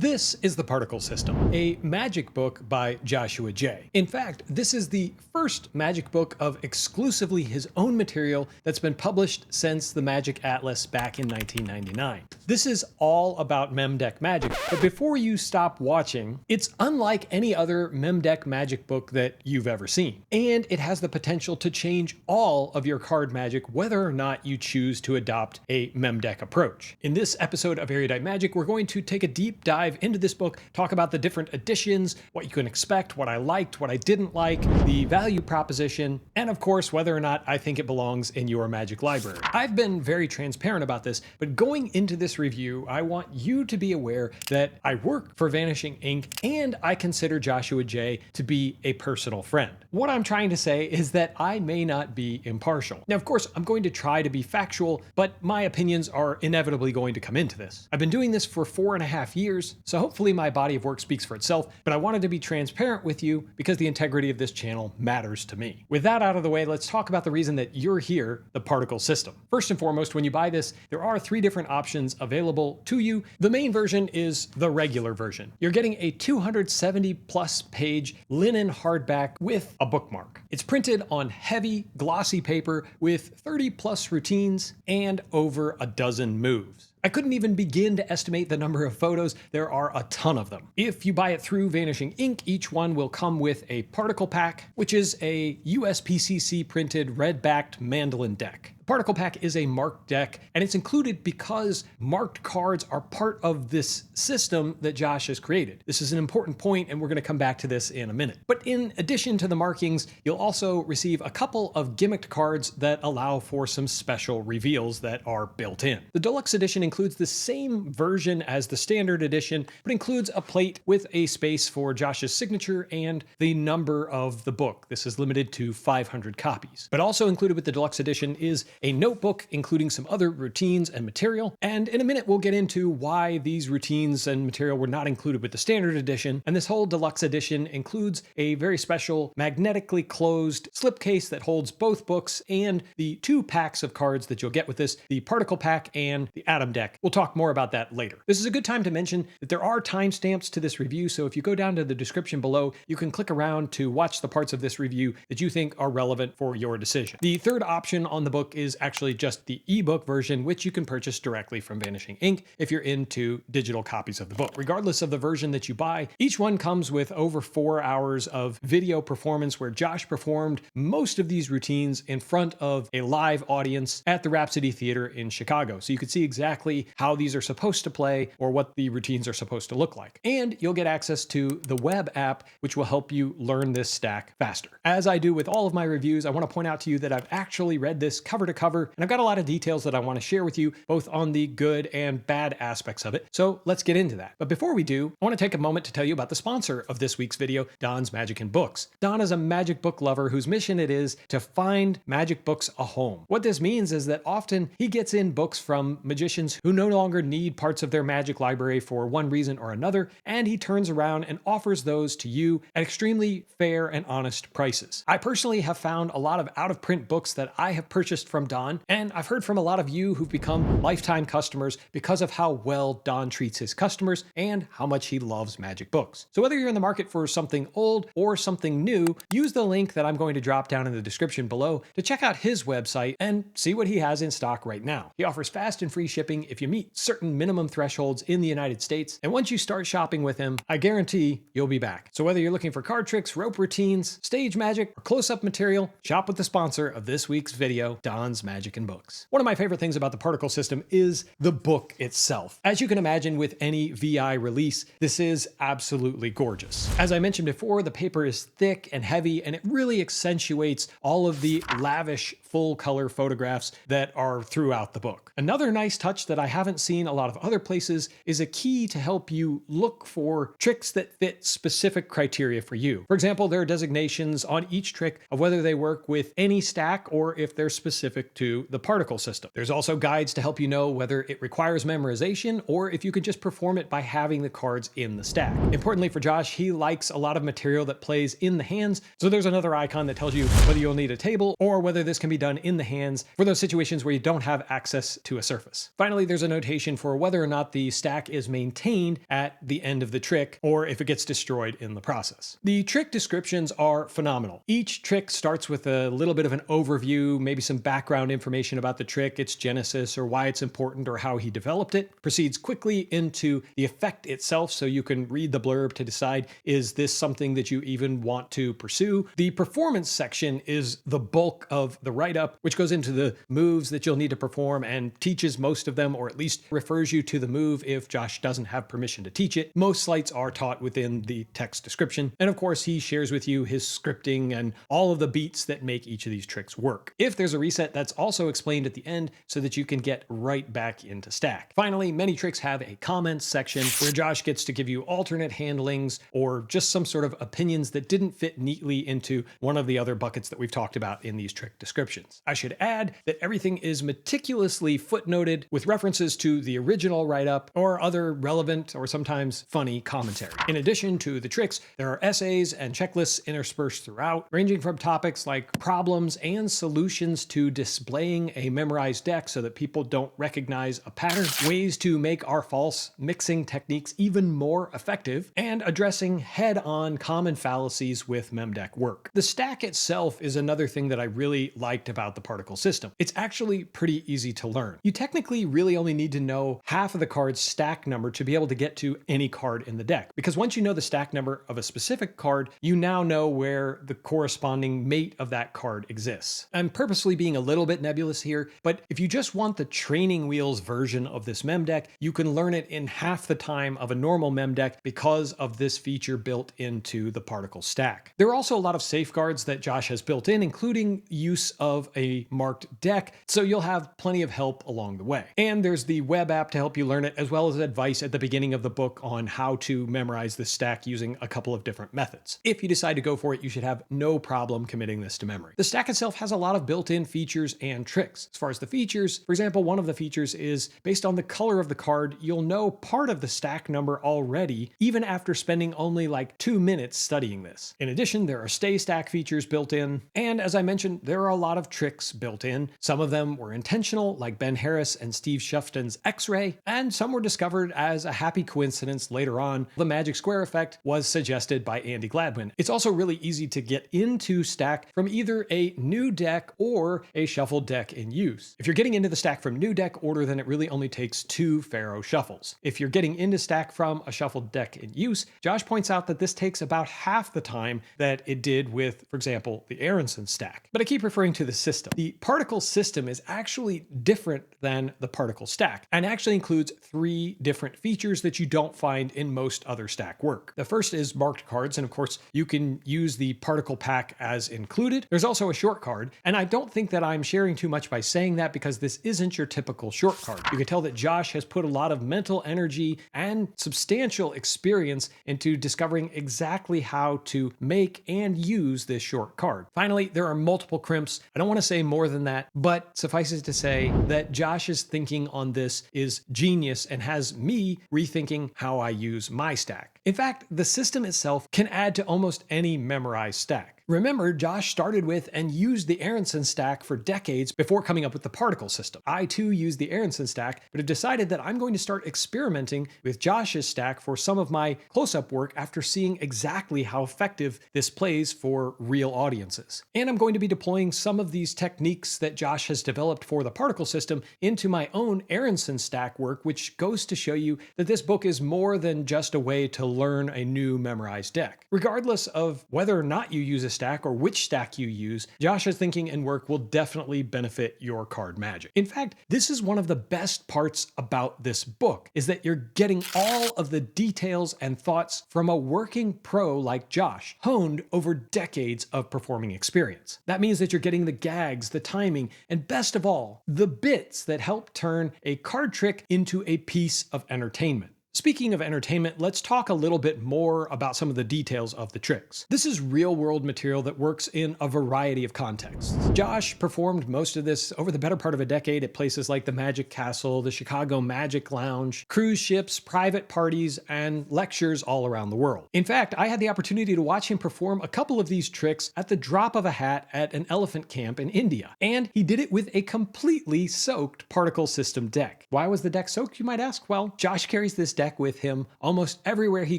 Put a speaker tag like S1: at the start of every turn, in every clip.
S1: This is The Particle System, a magic book by Joshua J. In fact, this is the first magic book of exclusively his own material that's been published since the Magic Atlas back in 1999. This is all about Memdeck magic, but before you stop watching, it's unlike any other Memdeck magic book that you've ever seen. And it has the potential to change all of your card magic whether or not you choose to adopt a Memdeck approach. In this episode of Erudite Magic, we're going to take a deep dive into this book, talk about the different editions, what you can expect, what I liked, what I didn't like, the value proposition, and of course, whether or not I think it belongs in your magic library. I've been very transparent about this, but going into this review, I want you to be aware that I work for Vanishing Inc. and I consider Joshua J. to be a personal friend. What I'm trying to say is that I may not be impartial. Now, of course, I'm going to try to be factual, but my opinions are inevitably going to come into this. I've been doing this for 4.5 years, so hopefully my body of work speaks for itself, but I wanted to be transparent with you because the integrity of this channel matters to me. With that out of the way, let's talk about the reason that you're here, the Particle System. First and foremost, when you buy this, there are 3 different options available to you. The main version is the regular version. You're getting a 270 plus page linen hardback with a bookmark. It's printed on heavy, glossy paper with 30 plus routines and over a dozen moves. I couldn't even begin to estimate the number of photos. There are a ton of them. If you buy it through Vanishing Inc., each one will come with a particle pack, which is a USPCC printed red-backed mandolin deck. Particle Pack is a marked deck, and it's included because marked cards are part of this system that Josh has created. This is an important point, and we're going to come back to this in a minute. But in addition to the markings, you'll also receive a couple of gimmicked cards that allow for some special reveals that are built in. The Deluxe Edition includes the same version as the Standard Edition, but includes a plate with a space for Josh's signature and the number of the book. This is limited to 500 copies. But also included with the Deluxe Edition is a notebook, including some other routines and material. And in a minute, we'll get into why these routines and material were not included with the Standard Edition. And this whole Deluxe Edition includes a very special magnetically closed slipcase that holds both books and the 2 packs of cards that you'll get with this, the Particle Pack and the Atom Deck. We'll talk more about that later. This is a good time to mention that there are timestamps to this review, so if you go down to the description below, you can click around to watch the parts of this review that you think are relevant for your decision. The third option on the book is actually just the ebook version, which you can purchase directly from Vanishing Inc. if you're into digital copies of the book. Regardless of the version that you buy, each one comes with over 4 hours of video performance where Josh performed most of these routines in front of a live audience at the Rhapsody Theater in Chicago. So you can see exactly how these are supposed to play or what the routines are supposed to look like. And you'll get access to the web app, which will help you learn this stack faster. As I do with all of my reviews, I want to point out to you that I've actually read this cover to cover, and I've got a lot of details that I want to share with you, both on the good and bad aspects of it. So let's get into that. But before we do, I want to take a moment to tell you about the sponsor of this week's video, Don's Magic and Books. Don is a magic book lover whose mission it is to find magic books a home. What this means is that often he gets in books from magicians who no longer need parts of their magic library for one reason or another, and he turns around and offers those to you at extremely fair and honest prices. I personally have found a lot of out-of-print books that I have purchased from Don, and I've heard from a lot of you who've become lifetime customers because of how well Don treats his customers and how much he loves magic books. So whether you're in the market for something old or something new, use the link that I'm going to drop down in the description below to check out his website and see what he has in stock right now. He offers fast and free shipping if you meet certain minimum thresholds in the United States, and once you start shopping with him, I guarantee you'll be back. So whether you're looking for card tricks, rope routines, stage magic, or close-up material, shop with the sponsor of this week's video, Don's Magic and Books. One of my favorite things about the Particle System is the book itself. As you can imagine with any VI release, this is absolutely gorgeous. As I mentioned before, the paper is thick and heavy, and it really accentuates all of the lavish full color photographs that are throughout the book. Another nice touch that I haven't seen a lot of other places is a key to help you look for tricks that fit specific criteria for you. For example, there are designations on each trick of whether they work with any stack or if they're specific specific to the particle system. There's also guides to help you know whether it requires memorization or if you can just perform it by having the cards in the stack. Importantly for Josh, he likes a lot of material that plays in the hands, so there's another icon that tells you whether you'll need a table or whether this can be done in the hands for those situations where you don't have access to a surface. Finally, there's a notation for whether or not the stack is maintained at the end of the trick or if it gets destroyed in the process. The trick descriptions are phenomenal. Each trick starts with a little bit of an overview, maybe some background information about the trick, its genesis, or why it's important, or how he developed it. Proceeds quickly into the effect itself, so you can read the blurb to decide, is this something that you even want to pursue? The performance section is the bulk of the write-up, which goes into the moves that you'll need to perform and teaches most of them, or at least refers you to the move if Josh doesn't have permission to teach it. Most sleights are taught within the text description. And of course, he shares with you his scripting and all of the beats that make each of these tricks work. If there's a reset, that's also explained at the end so that you can get right back into stack. Finally, many tricks have a comments section where Josh gets to give you alternate handlings or just some sort of opinions that didn't fit neatly into one of the other buckets that we've talked about in these trick descriptions. I should add that everything is meticulously footnoted with references to the original write-up or other relevant or sometimes funny commentary. In addition to the tricks, there are essays and checklists interspersed throughout, ranging from topics like problems and solutions to displaying a memorized deck so that people don't recognize a pattern, ways to make our false mixing techniques even more effective, and addressing head-on common fallacies with memdeck work. The stack itself is another thing that I really liked about the particle system. It's actually pretty easy to learn. You technically really only need to know half of the card's stack number to be able to get to any card in the deck, because once you know the stack number of a specific card, you now know where the corresponding mate of that card exists. I'm purposely being a little bit nebulous here, but if you just want the training wheels version of this mem deck, you can learn it in half the time of a normal mem deck because of this feature built into the particle stack. There are also a lot of safeguards that Josh has built in, including use of a marked deck, so you'll have plenty of help along the way. And there's the web app to help you learn it, as well as advice at the beginning of the book on how to memorize the stack using a couple of different methods. If you decide to go for it, you should have no problem committing this to memory. The stack itself has a lot of built-in features and tricks. As far as the features, for example, one of the features is based on the color of the card, you'll know part of the stack number already, even after spending only like 2 minutes studying this. In addition, there are stay stack features built in, and as I mentioned, there are a lot of tricks built in. Some of them were intentional, like Ben Harris and Steve Shufton's X-Ray, and some were discovered as a happy coincidence later on. The magic square effect was suggested by Andy Gladwin. It's also really easy to get into stack from either a new deck or a shuffled deck in use. If you're getting into the stack from new deck order, then it really only takes 2 Pharaoh shuffles. If you're getting into stack from a shuffled deck in use, Josh points out that this takes about half the time that it did with, for example, the Aronson stack. But I keep referring to the system. The particle system is actually different than the particle stack, and actually includes 3 different features that you don't find in most other stack work. The first is marked cards, and of course, you can use the particle pack as included. There's also a short card, and I don't think that I'm sharing too much by saying that because this isn't your typical short card. You can tell that Josh has put a lot of mental energy and substantial experience into discovering exactly how to make and use this short card. Finally, there are multiple crimps. I don't want to say more than that, but suffices to say that Josh's thinking on this is genius and has me rethinking how I use my stack. In fact, the system itself can add to almost any memorized stack. Remember, Josh started with and used the Aronson stack for decades before coming up with the particle system. I too use the Aronson stack, but have decided that I'm going to start experimenting with Josh's stack for some of my close-up work after seeing exactly how effective this plays for real audiences. And I'm going to be deploying some of these techniques that Josh has developed for the particle system into my own Aronson stack work, which goes to show you that this book is more than just a way to learn a new memorized deck. Regardless of whether or not you use a stack or which stack you use, Josh's thinking and work will definitely benefit your card magic. In fact, this is one of the best parts about this book, is that you're getting all of the details and thoughts from a working pro like Josh, honed over decades of performing experience. That means that you're getting the gags, the timing, and best of all, the bits that help turn a card trick into a piece of entertainment. Speaking of entertainment, let's talk a little bit more about some of the details of the tricks. This is real-world material that works in a variety of contexts. Josh performed most of this over the better part of a decade at places like the Magic Castle, the Chicago Magic Lounge, cruise ships, private parties, and lectures all around the world. In fact, I had the opportunity to watch him perform a couple of these tricks at the drop of a hat at an elephant camp in India, and he did it with a completely soaked particle system deck. Why was the deck soaked, you might ask? Well, Josh carries this deck with him almost everywhere he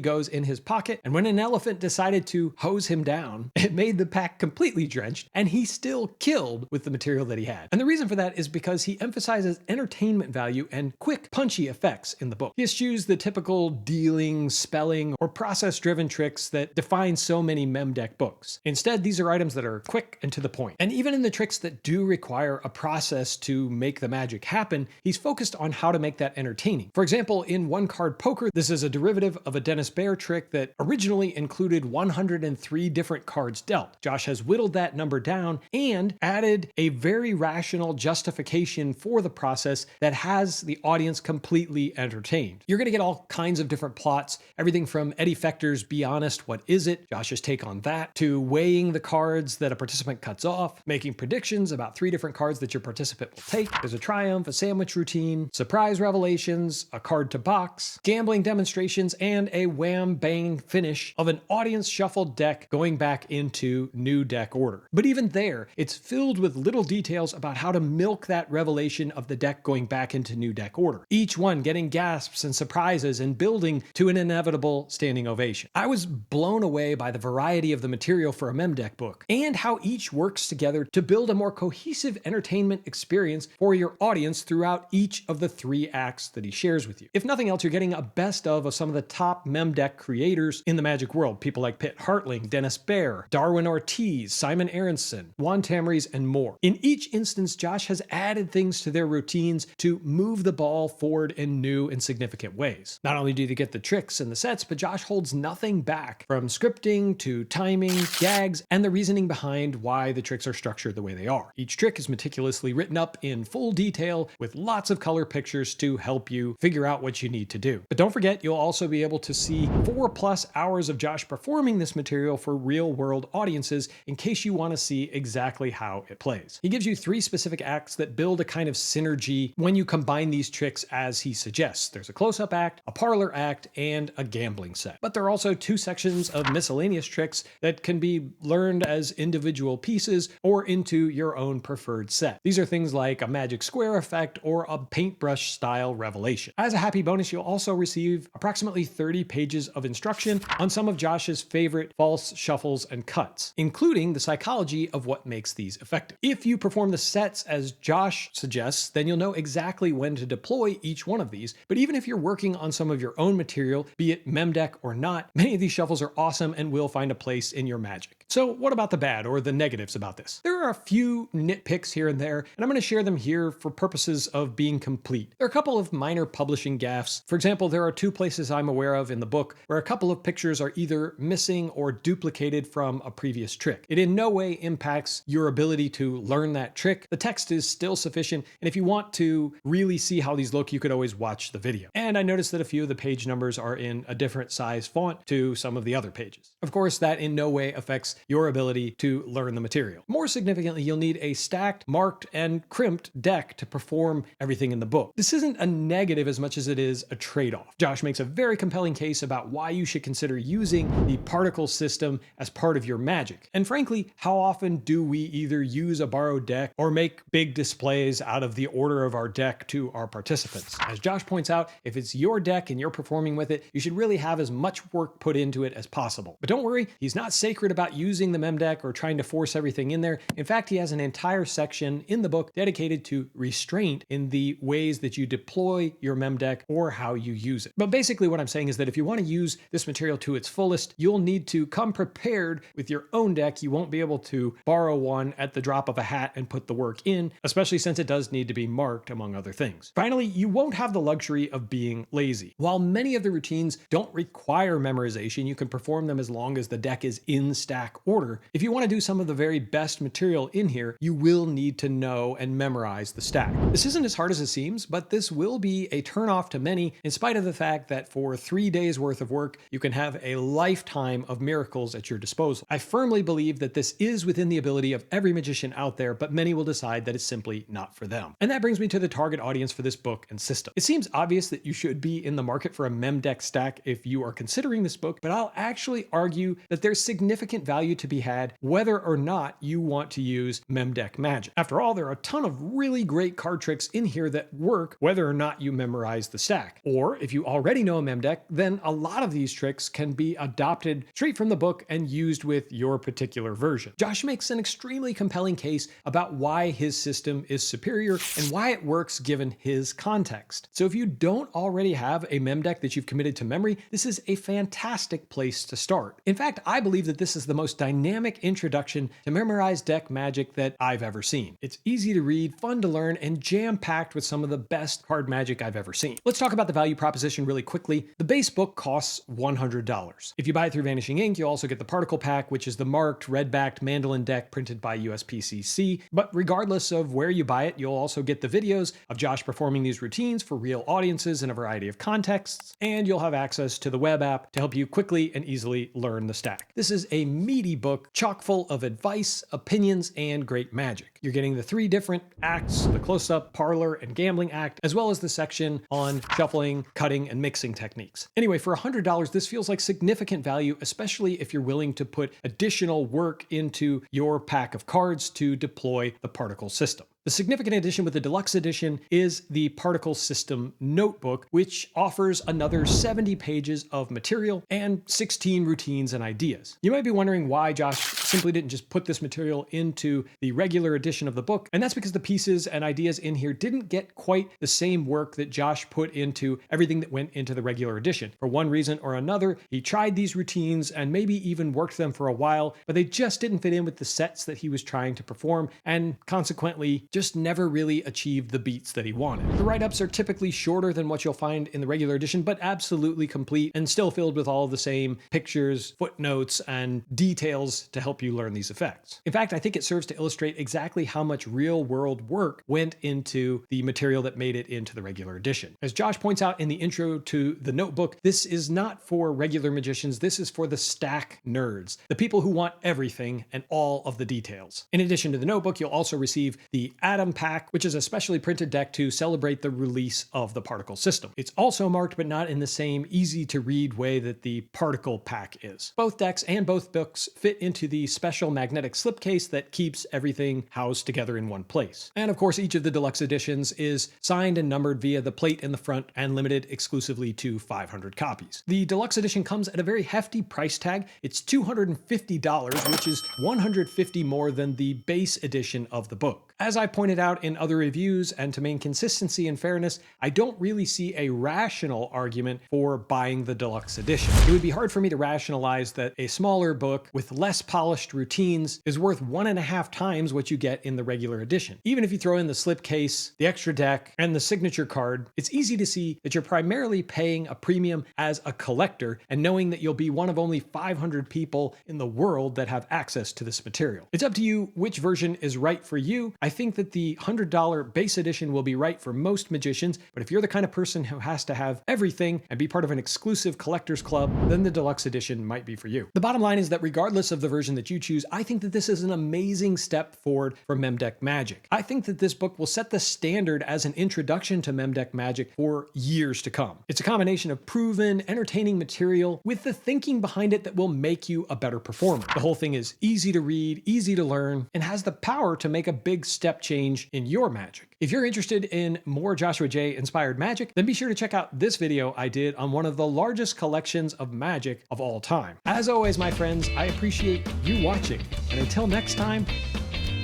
S1: goes in his pocket, and when an elephant decided to hose him down, it made the pack completely drenched, and he still killed with the material that he had. And the reason for that is because he emphasizes entertainment value and quick, punchy effects in the book. He eschews the typical dealing, spelling, or process-driven tricks that define so many mem deck books. Instead, these are items that are quick and to the point. And even in the tricks that do require a process to make the magic happen, he's focused on how to make that entertaining. For example, in one-card poker, this is a derivative of a Dennis Bear trick that originally included 103 different cards dealt. Josh has whittled that number down and added a very rational justification for the process that has the audience completely entertained. You're going to get all kinds of different plots, everything from Eddie Fechter's Be Honest, What Is It? Josh's take on that, to weighing the cards that a participant cuts off, making predictions about 3 different cards that your participant will take. There's a triumph, a sandwich routine, surprise revelations, a card to box, gambling demonstrations, and a wham-bang finish of an audience shuffled deck going back into new deck order. But even there, it's filled with little details about how to milk that revelation of the deck going back into new deck order, each one getting gasps and surprises and building to an inevitable standing ovation. I was blown away by the variety of the material for a mem deck book and how each works together to build a more cohesive entertainment experience for your audience throughout each of the 3 acts that he shares with you. If nothing else, you're getting a best of some of the top mem deck creators in the magic world, people like Pitt Hartling, Dennis Bear, Darwin Ortiz, Simon Aronson, Juan Tamariz, and more. In each instance, Josh has added things to their routines to move the ball forward in new and significant ways. Not only do you get the tricks and the sets, but Josh holds nothing back, from scripting to timing, gags, and the reasoning behind why the tricks are structured the way they are. Each trick is meticulously written up in full detail with lots of color pictures to help you figure out what you need to do. But don't forget, you'll also be able to see 4+ hours of Josh performing this material for real-world audiences in case you want to see exactly how it plays. He gives you 3 specific acts that build a kind of synergy when you combine these tricks as he suggests. There's a close-up act, a parlor act, and a gambling set. But there are also 2 sections of miscellaneous tricks that can be learned as individual pieces or into your own preferred set. These are things like a magic square effect or a paintbrush style revelation. As a happy bonus, you'll also receive approximately 30 pages of instruction on some of Josh's favorite false shuffles and cuts, including the psychology of what makes these effective. If you perform the sets as Josh suggests, then you'll know exactly when to deploy each one of these. But even if you're working on some of your own material, be it mem deck or not, many of these shuffles are awesome and will find a place in your magic. So what about the bad or the negatives about this? There are a few nitpicks here and there, and I'm going to share them here for purposes of being complete. There are a couple of minor publishing gaffes. For example, there are 2 places I'm aware of in the book where a couple of pictures are either missing or duplicated from a previous trick. It in no way impacts your ability to learn that trick. The text is still sufficient, and if you want to really see how these look, you could always watch the video. And I noticed that a few of the page numbers are in a different size font to some of the other pages. Of course, that in no way affects your ability to learn the material. More significantly, you'll need a stacked, marked, and crimped deck to perform everything in the book. This isn't a negative as much as it is a trade-off. Josh makes a very compelling case about why you should consider using the particle system as part of your magic. And frankly, how often do we either use a borrowed deck or make big displays out of the order of our deck to our participants? As Josh points out, if it's your deck and you're performing with it, you should really have as much work put into it as possible. But don't worry, he's not sacred about using the mem deck or trying to force everything in there. In fact, he has an entire section in the book dedicated to restraint in the ways that you deploy your mem deck or how you use it. But basically what I'm saying is that if you want to use this material to its fullest, you'll need to come prepared with your own deck. You won't be able to borrow one at the drop of a hat and put the work in, especially since it does need to be marked, among other things. Finally, you won't have the luxury of being lazy. While many of the routines don't require memorization, you can perform them as long as the deck is in stack stack order. If you want to do some of the very best material in here, you will need to know and memorize the stack. This isn't as hard as it seems, but this will be a turnoff to many, in spite of the fact that for 3 days worth of work, you can have a lifetime of miracles at your disposal. I firmly believe that this is within the ability of every magician out there, but many will decide that it's simply not for them. And that brings me to the target audience for this book and system. It seems obvious that you should be in the market for a memdeck stack if you are considering this book, but I'll actually argue that there's significant value to be had whether or not you want to use memdeck magic. After all, there are a ton of really great card tricks in here that work whether or not you memorize the stack. Or if you already know a memdeck, then a lot of these tricks can be adopted straight from the book and used with your particular version. Josh makes an extremely compelling case about why his system is superior and why it works given his context. So if you don't already have a memdeck that you've committed to memory, this is a fantastic place to start. In fact, I believe that this is the most dynamic introduction to memorized deck magic that I've ever seen. It's easy to read, fun to learn, and jam-packed with some of the best card magic I've ever seen. Let's talk about the value proposition really quickly. The base book costs $100. If you buy it through Vanishing Inc, you'll also get the particle pack, which is the marked, red-backed mandolin deck printed by USPCC. But regardless of where you buy it, you'll also get the videos of Josh performing these routines for real audiences in a variety of contexts, and you'll have access to the web app to help you quickly and easily learn the stack. This is a meaty book chock full of advice, opinions, and great magic. You're getting the 3 different acts, the close-up, parlor, and gambling act, as well as the section on shuffling, cutting, and mixing techniques. Anyway, for $100, this feels like significant value, especially if you're willing to put additional work into your pack of cards to deploy the particle system. The significant addition with the Deluxe Edition is the Particle System Notebook, which offers another 70 pages of material and 16 routines and ideas. You might be wondering why Josh simply didn't just put this material into the regular edition of the book, and that's because the pieces and ideas in here didn't get quite the same work that Josh put into everything that went into the regular edition. For one reason or another, he tried these routines and maybe even worked them for a while, but they just didn't fit in with the sets that he was trying to perform, and consequently, just never really achieved the beats that he wanted. The write-ups are typically shorter than what you'll find in the regular edition, but absolutely complete and still filled with all of the same pictures, footnotes, and details to help you learn these effects. In fact, I think it serves to illustrate exactly how much real-world work went into the material that made it into the regular edition. As Josh points out in the intro to the notebook, this is not for regular magicians, this is for the stack nerds, the people who want everything and all of the details. In addition to the notebook, you'll also receive the Atom Pack, which is a specially printed deck to celebrate the release of the particle system. It's also marked, but not in the same easy to read way that the particle pack is. Both decks and both books fit into the special magnetic slipcase that keeps everything housed together in one place. And of course, each of the deluxe editions is signed and numbered via the plate in the front and limited exclusively to 500 copies. The deluxe edition comes at a very hefty price tag. It's $250, which is $150 more than the base edition of the book. As I pointed out in other reviews, and to maintain consistency and fairness, I don't really see a rational argument for buying the deluxe edition. It would be hard for me to rationalize that a smaller book with less polished routines is worth 1.5 times what you get in the regular edition. Even if you throw in the slipcase, the extra deck, and the signature card, it's easy to see that you're primarily paying a premium as a collector and knowing that you'll be one of only 500 people in the world that have access to this material. It's up to you which version is right for you. I think that the $100 base edition will be right for most magicians, but if you're the kind of person who has to have everything and be part of an exclusive collector's club, then the deluxe edition might be for you. The bottom line is that regardless of the version that you choose, I think that this is an amazing step forward for memdeck magic. I think that this book will set the standard as an introduction to memdeck magic for years to come. It's a combination of proven, entertaining material with the thinking behind it that will make you a better performer. The whole thing is easy to read, easy to learn, and has the power to make a big step change in your magic. If you're interested in more Joshua J inspired magic, then be sure to check out this video I did on one of the largest collections of magic of all time. As always, my friends, I appreciate you watching, and until next time,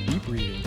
S1: keep reading.